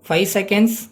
5 seconds.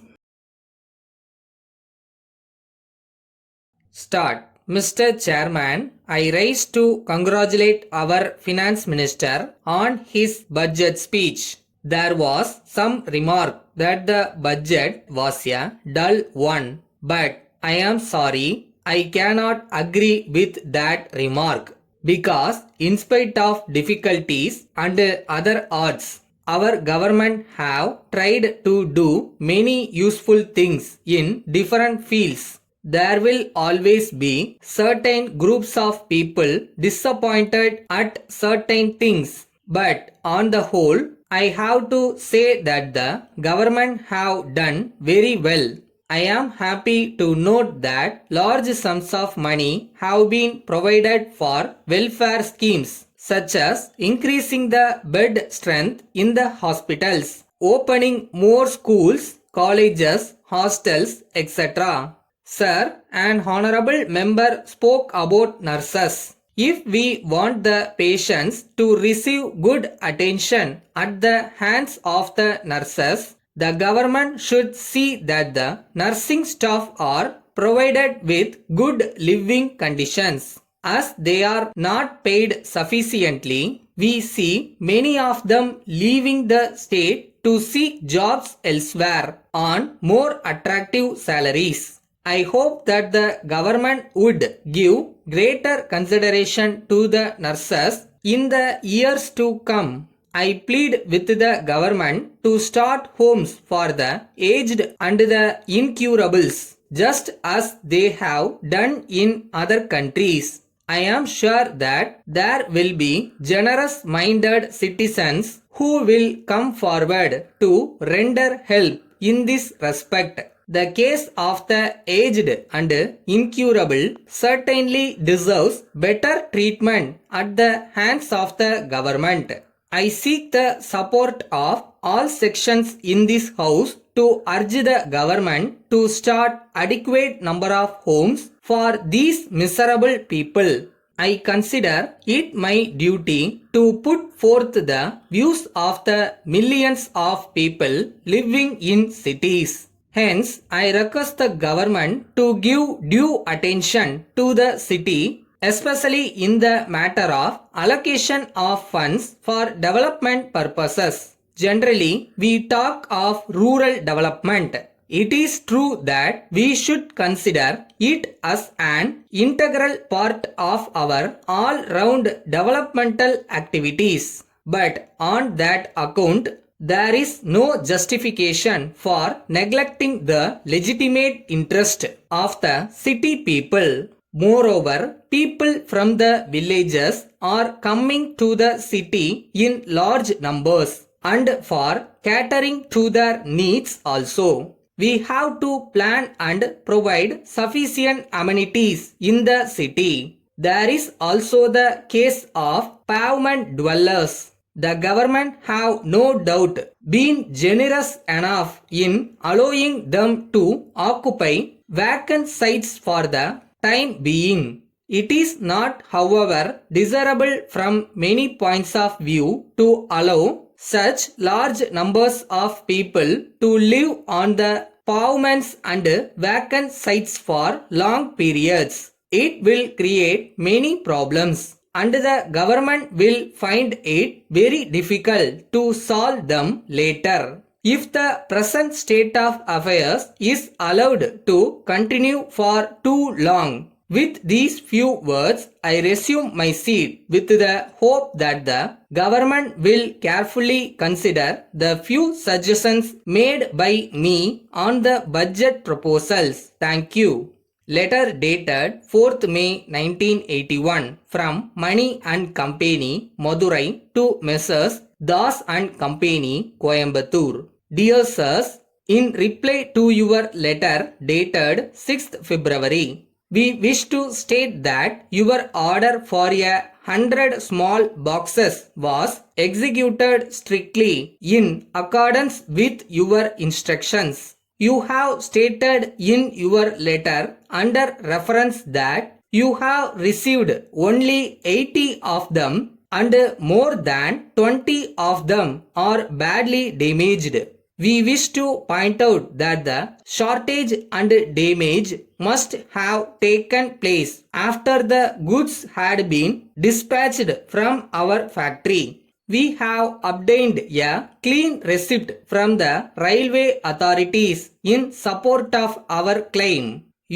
Start. Mr. Chairman, I rise to congratulate our Finance Minister on his budget speech. There was some remark that the budget was a dull one, but I am sorry, I cannot agree with that remark because in spite of difficulties and other odds, our government have tried to do many useful things in different fields. There will always be certain groups of people disappointed at certain things, but on the whole, I have to say that the government have done very well. I am happy to note that large sums of money have been provided for welfare schemes such as increasing the bed strength in the hospitals, opening more schools, colleges, hostels, etc. Sir, an honorable member spoke about nurses. If we want the patients to receive good attention at the hands of the nurses, the government should see that the nursing staff are provided with good living conditions. As they are not paid sufficiently, we see many of them leaving the state to seek jobs elsewhere on more attractive salaries. I hope that the government would give greater consideration to the nurses in the years to come. I plead with the government to start homes for the aged and the incurables, just as they have done in other countries. I am sure that there will be generous-minded citizens who will come forward to render help in this respect. The case of the aged and incurable certainly deserves better treatment at the hands of the government. I seek the support of all sections in this house to urge the government to start adequate number of homes for these miserable people. I consider it my duty to put forth the views of the millions of people living in cities. Hence, I request the government to give due attention to the city, especially in the matter of allocation of funds for development purposes. Generally, we talk of rural development. It is true that we should consider it as an integral part of our all-round developmental activities. But on that account, there is no justification for neglecting the legitimate interest of the city people. Moreover, people from the villages are coming to the city in large numbers and for catering to their needs also. We have to plan and provide sufficient amenities in the city. There is also the case of pavement dwellers. The government have no doubt been generous enough in allowing them to occupy vacant sites for the time being. It is not, however, desirable from many points of view to allow such large numbers of people to live on the pavements and vacant sites for long periods. It will create many problems, and the government will find it very difficult to solve them later. If the present state of affairs is allowed to continue for too long. With these few words, I resume my seat with the hope that the government will carefully consider the few suggestions made by me on the budget proposals. Thank you. Letter dated 4th May 1981 from Money and Company, Madurai to Messrs. Das and Company, Coimbatore. Dear Sirs, in reply to your letter dated 6th February, we wish to state that your order for 100 small boxes was executed strictly in accordance with your instructions. You have stated in your letter under reference that you have received only 80 of them and more than 20 of them are badly damaged. We wish to point out that the shortage and damage must have taken place after the goods had been dispatched from our factory. We have obtained a clean receipt from the railway authorities in support of our claim.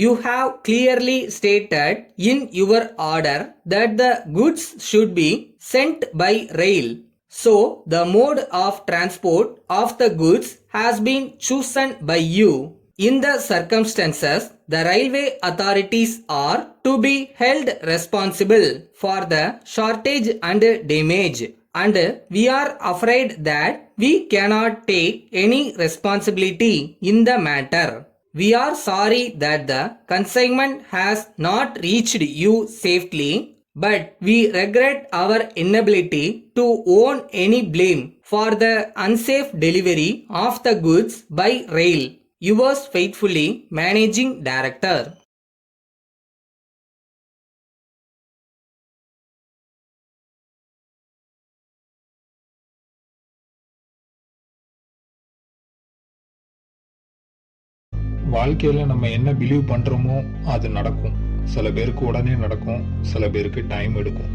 You have clearly stated in your order that the goods should be sent by rail. So, the mode of transport of the goods has been chosen by you. In the circumstances, the railway authorities are to be held responsible for the shortage and damage, and we are afraid that we cannot take any responsibility in the matter. We are sorry that the consignment has not reached you safely, but we regret our inability to own any blame for the unsafe delivery of the goods by rail. Yours faithfully, Managing Director. வாழ்க்கையில நம்ம என்ன believe பண்றோமோ அது நடக்கும். சில பேருக்கு உடனே நடக்கும், சில பேருக்கு டைம் எடுக்கும்.